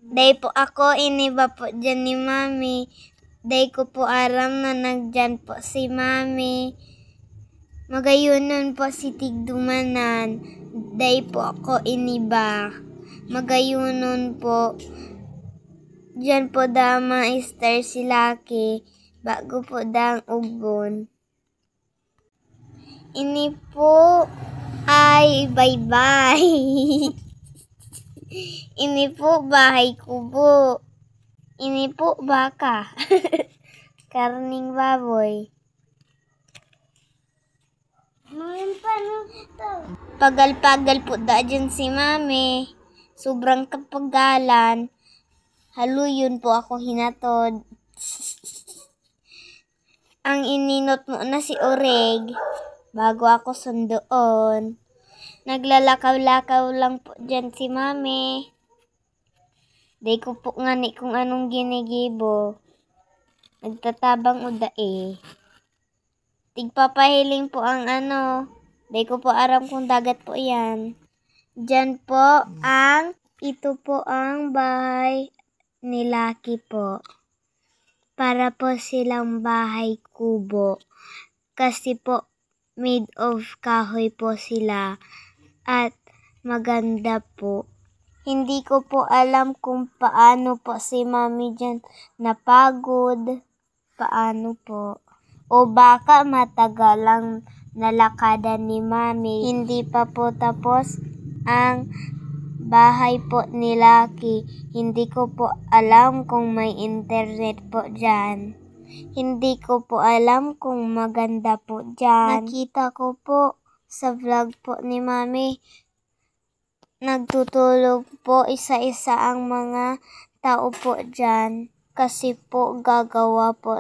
Day po ako, iniba po dyan ni Mami. Day ko po aram na nagdyan po si Mami. Magayunon po si Tigdumanan. Day po ako iniba. Magayunon po. Dyan po dama Esther si Lucky. Bago po dang ugon. Ini po ay bye-bye. Ini po bahay kubo. Ini po baka. Karning baboy. Pagal-pagal po da dyan si Mami. Sobrang kapagalan. Haluyon po ako hinatod. Ang ininot mo na si Oreg. Bago ako sundoon. Naglalakaw-lakaw lang po dyan si Mami. Day ko po ngani kung anong ginigibo. Nagtatabang uda eh. Tigpapahiling po ang ano. Day ko po aram kung dagat po yan. Dyan po ito po ang bahay ni Lucky po. Para po silang bahay kubo. Kasi po made of kahoy po sila. At maganda po. Hindi ko po alam kung paano po si Mami dyan napagod. Paano po. O baka matagalang nalakada ni Mami. Hindi pa po tapos ang bahay po ni Lucky. Hindi ko po alam kung may internet po dyan. Hindi ko po alam kung maganda po dyan. Nakita ko po sa vlog po ni Mami. Nagtutulog po isa-isa ang mga tao po dyan. Kasi po gagawa po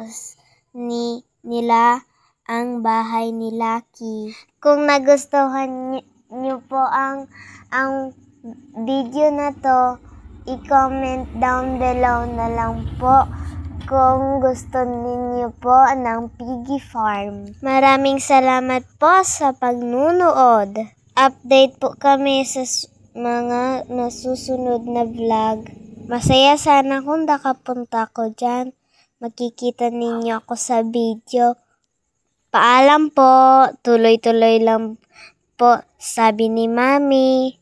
nila ang bahay ni Lucky. Kung nagustuhan niyo po ang video na to, i-comment down below na lang po kung gusto ninyo po ng Piggy Farm. Maraming salamat po sa pagnunood. Update po kami sa mga nasusunod na vlog. Masaya sana kung nakapunta ko dyan. Makikita ninyo ako sa video. Paalam po. Tuloy-tuloy lang po, sabi ni Mami.